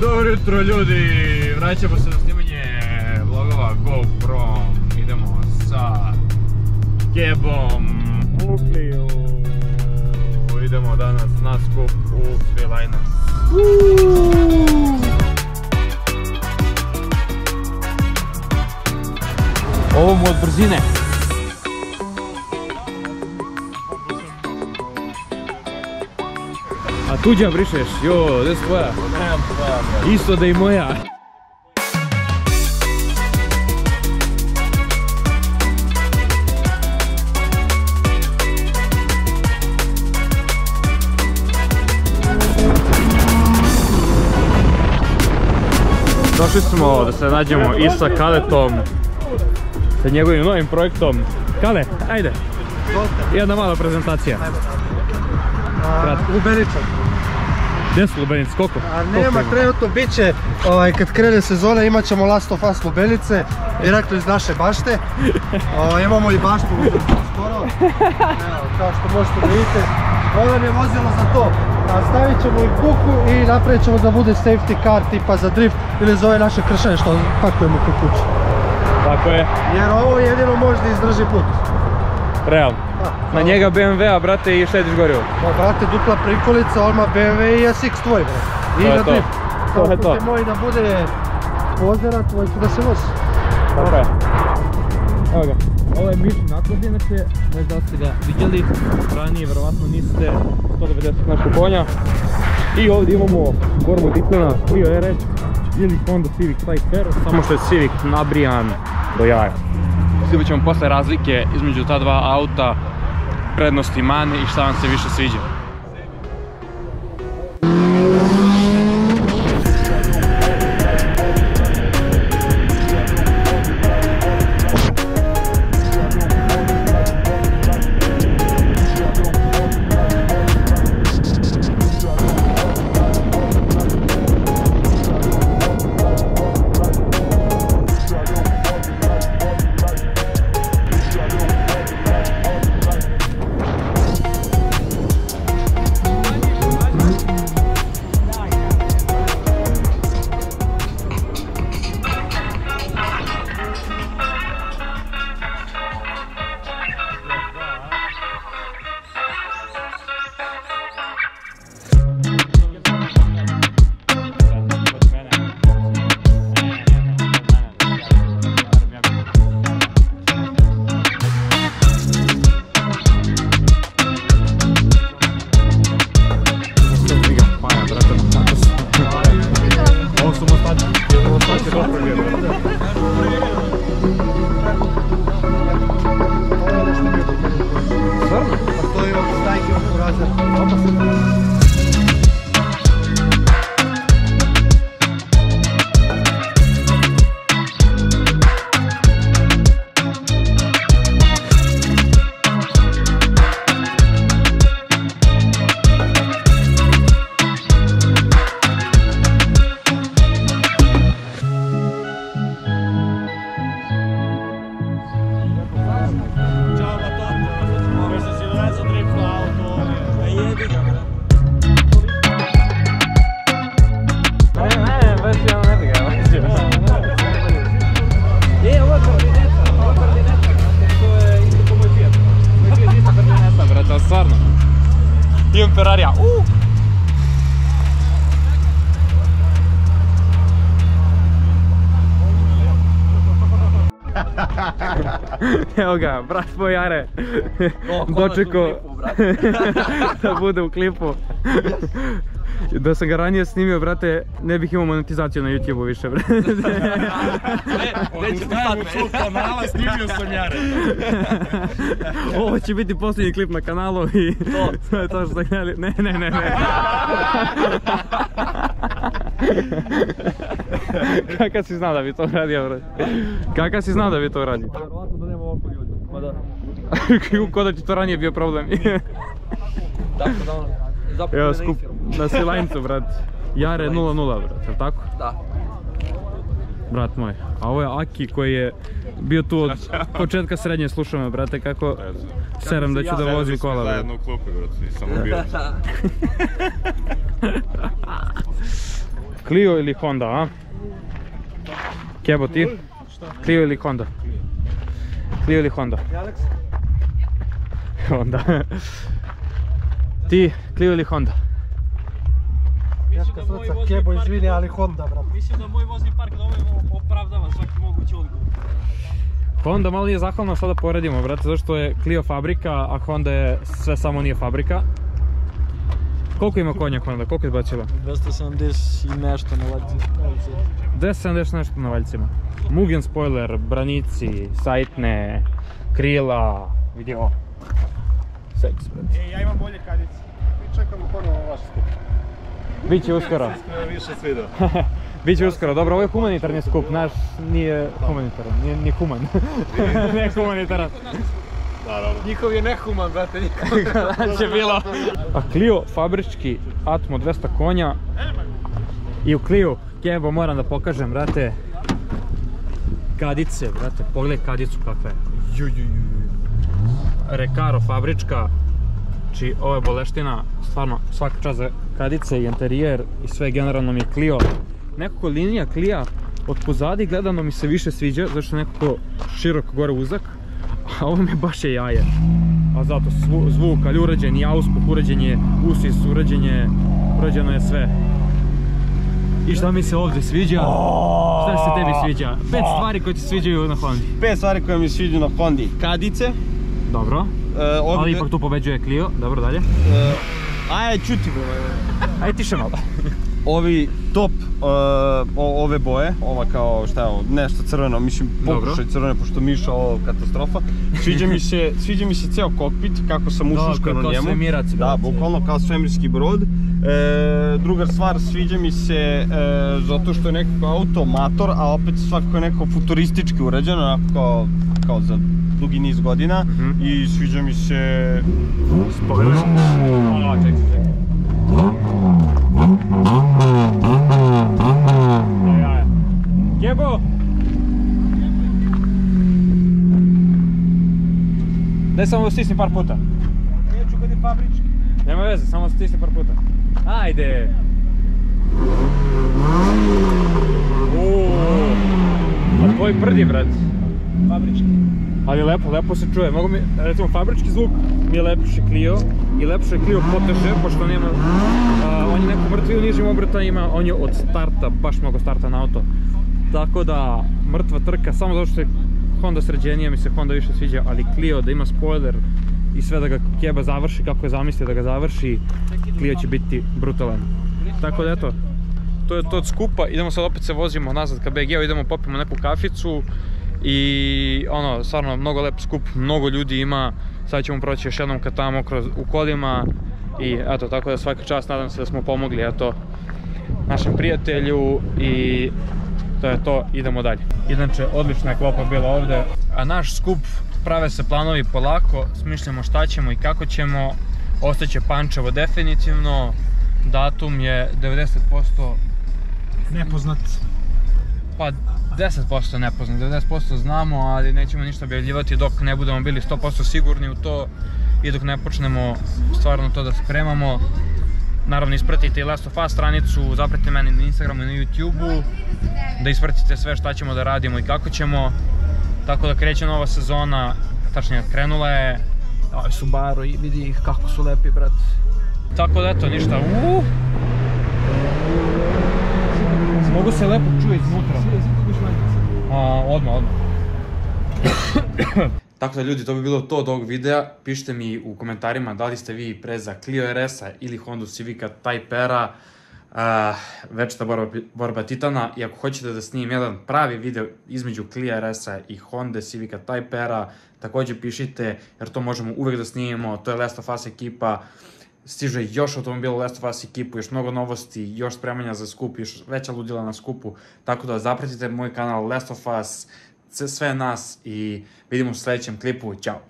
Dobro jutro ljudi, vraćamo se na snimanje vlogova GoPro, idemo sa Kebom u Ukliju, idemo danas na skup u Svilajnac. Ovo mu od brzine. A tuđa brišeš, jo, gdje je tvoja? Nemam tvoja. Isto da i moja. Došli smo da se nađemo i sa Kaletom, sa njegovim novim projektom. Kale, ajde, jedna mala prezentacija. Lubeničan. Gdje su Lubenic, koliko? Nema, trenutno bit će, kad krene sezona imat ćemo Last of Us Lubenice, direktno iz naše bašte. Imamo i baštu skoro, kao što možete da vidite. Ovo nam je vozilo za to. Stavit ćemo i kuku i napravit ćemo da bude safety car tipa za drift ili za ove naše kršanje što pakujemo kod kuće. Tako je. Jer ovo jedino može da izdrži put. Realno. Na njega BMW-a, brate, i štediš gorivo. Brate, dupla prikolica, odmah BMW i SX tvoj, brate. I na drift. To je to. Kako moji da bude pozera, tvoj ću da se vozi. Tako je. Evo ga. Ovo je Mission Accord, inače, ne znam da ste ga vidjeli, ranije verovatno niste, 190 naših konja. I ovdje imamo gormu Diklena Clio RS ili Honda Civic Type R, samo što je Civic nabrijan do jaja. Vidjet ćemo posle razlike između ta dva auta, prednosti i mane i šta vam se više sviđa. Imam Ferrarija, Evo ga, brat moj Jare, dočekao da bude u klipu. Da sam ga ranije snimio, brate, ne bih imao monetizaciju na YouTube-u više, brate. Neće dajem u svog kanala, snimio sam Jare. Ovo će biti posljednji klip na kanalu i to je to što ste gledali. Ne. Kaka si znao da bi to uradio, brate? Kaka si znao da bi to uradio? Vjerovatno da nema ovoliko ljudi. Ma da. Ko da ti to ranije bio problem? Tako da ono, zapravo Evo ne skup na Svilajncu, brat. Jare 0-0, brat, jel' tako? Da. Brat moj, a ovo je Aki koji je bio tu od početka srednje, slušao me, brate, kako serem da ću da vozim kola. Zajedno u klupi, brate, nisam ubio. Clio ili Honda, a? Kebo, ti? Clio ili Honda? Clio ili Honda? Honda. Ti, Clio ili Honda? Teška srca, Kebo, izvini, ali Honda, brat. Mislim da moj vozni park dovoljno opravdava svaki mogući odgovor. Honda malo nije zahvalno sada poredimo, brate, zašto je Clio fabrika, a Honda je sve samo nije fabrika. Koliko ima konja Honda, koliko je izbacila? 270 i nešto na valjci. 270 nešto na valjcima. Mugen spoiler, branici, sajtne, krila, vidi ovo. Seks, brate. Ja imam bolje kadice. Mi čekamo ponovo vaš skup. Biće uskoro. Više sviđa. Biće uskoro, dobro, ovo je humanitarni skup, naš nije humanitaran, nije human. Ne humanitaran. Njihov je nehuman, brate, Znači je bilo. A Clio fabrički Atmo 200 konja. I u Clio Kebo moram da pokažem, brate, kadice, brate, pogledaj kadicu kakva je. Recaro fabrička, znači ovo je boleština, stvarno svaka čast za kadice i interijer i sve generalno mi je Clio. Nekako linija Clio od pozadi gledano mi se više sviđa, zašto je nekako širok gore uzak, a ovo mi je baš je jaje. A zato zvuk, ali urađen i auspuh, urađen je usis, urađeno je sve. I šta mi se ovdje sviđa? Šta se tebi sviđa? 5 stvari koje ti sviđaju na Hondi. 5 stvari koje mi sviđaju na Hondi. Kadice. Dobro. Ali ipak tu pobeđuje Clio. Dobro, dalje. Ajde, čuti bro. Ajde tiše malo. Ovi top, ove boje, ova kao šta je ovo, nešto crveno, mislim pokušaj crveno, pošto miša ovo katastrofa. Sviđa mi se ceo kokpit, kako sam ušuškan u njemu. Kao svemirac. Da, bukvalno kao svemirski brod. Druga stvar, sviđa mi se zato što je nekako automator, a opet svakako je nekako futuristički urađen, onako kao za dugi niz godina. I sviđa mi se... Spoiler. Čekaj. Kebo! Daj samo da stisni par puta. Neću kad je fabrički. Nema veze, samo stisni par puta. Ajde! A tvoj prdi, brat. Fabrički. Ali lepo se čuje. Mogu mi, recimo, fabrički zvuk mi je lepši Clio i lepše je Clio poteže, pošto nema, on je neko mrtvi u nižim obratajima, on je od starta, baš mnogo starta na auto. Tako da, mrtva trka, samo zato što je Honda sređenija, mi se Honda više sviđa, ali Clio da ima spoiler i sve da ga Keba završi kako je zamislio da ga završi, Clio će biti brutalan. Tako da eto, to je to od skupa, idemo sad opet se vozimo nazad ka BG-u, idemo popijemo neku kaficu. I ono, stvarno mnogo lep skup, mnogo ljudi ima, sad ćemo proći još jednom ka tamo u kolima i eto, tako da svaka čast, nadam se da smo pomogli, eto, našem prijatelju i to je to, idemo dalje. Inače, odlična je klopa bila ovde, a naš skup prave se planovi polako, smišljamo šta ćemo i kako ćemo, ostaće Pančevo definitivno, datum je 90% Nepoznat. pa 10% nepoznat, 90% znamo, ali nećemo ništa objavljivati dok ne budemo bili 100% sigurni u to i dok ne počnemo stvarno to da spremamo. Naravno, ispratite i Last of Us stranicu, zapratite meni na Instagramu i na YouTubeu, da ispratite sve šta ćemo da radimo i kako ćemo. Tako da kreće nova sezona, tačnije krenula je. Ovo je Subaru i vidi ih kako su lepi, brat. Tako da eto, ništa. Mogu se lepo čuje iznutra. Odmah. Tako da ljudi, to bi bilo to od ovog videa. Pišite mi u komentarima da li ste vi pre za Clio RS-a ili Honda Civica Type-R-a. Večita borba titana. I ako hoćete da snimim jedan pravi video između Clio RS-a i Honda Civica Type-R-a, također pišite, jer to možemo uvek da snimimo. To je Last of Us ekipa. Stiže još automobila Last of Us ekipu, još mnogo novosti, još spremanja za skup, još veća ludila na skupu. Tako da zapratite moj kanal Last of Us, sve nas i vidimo u sljedećem klipu. Ćao!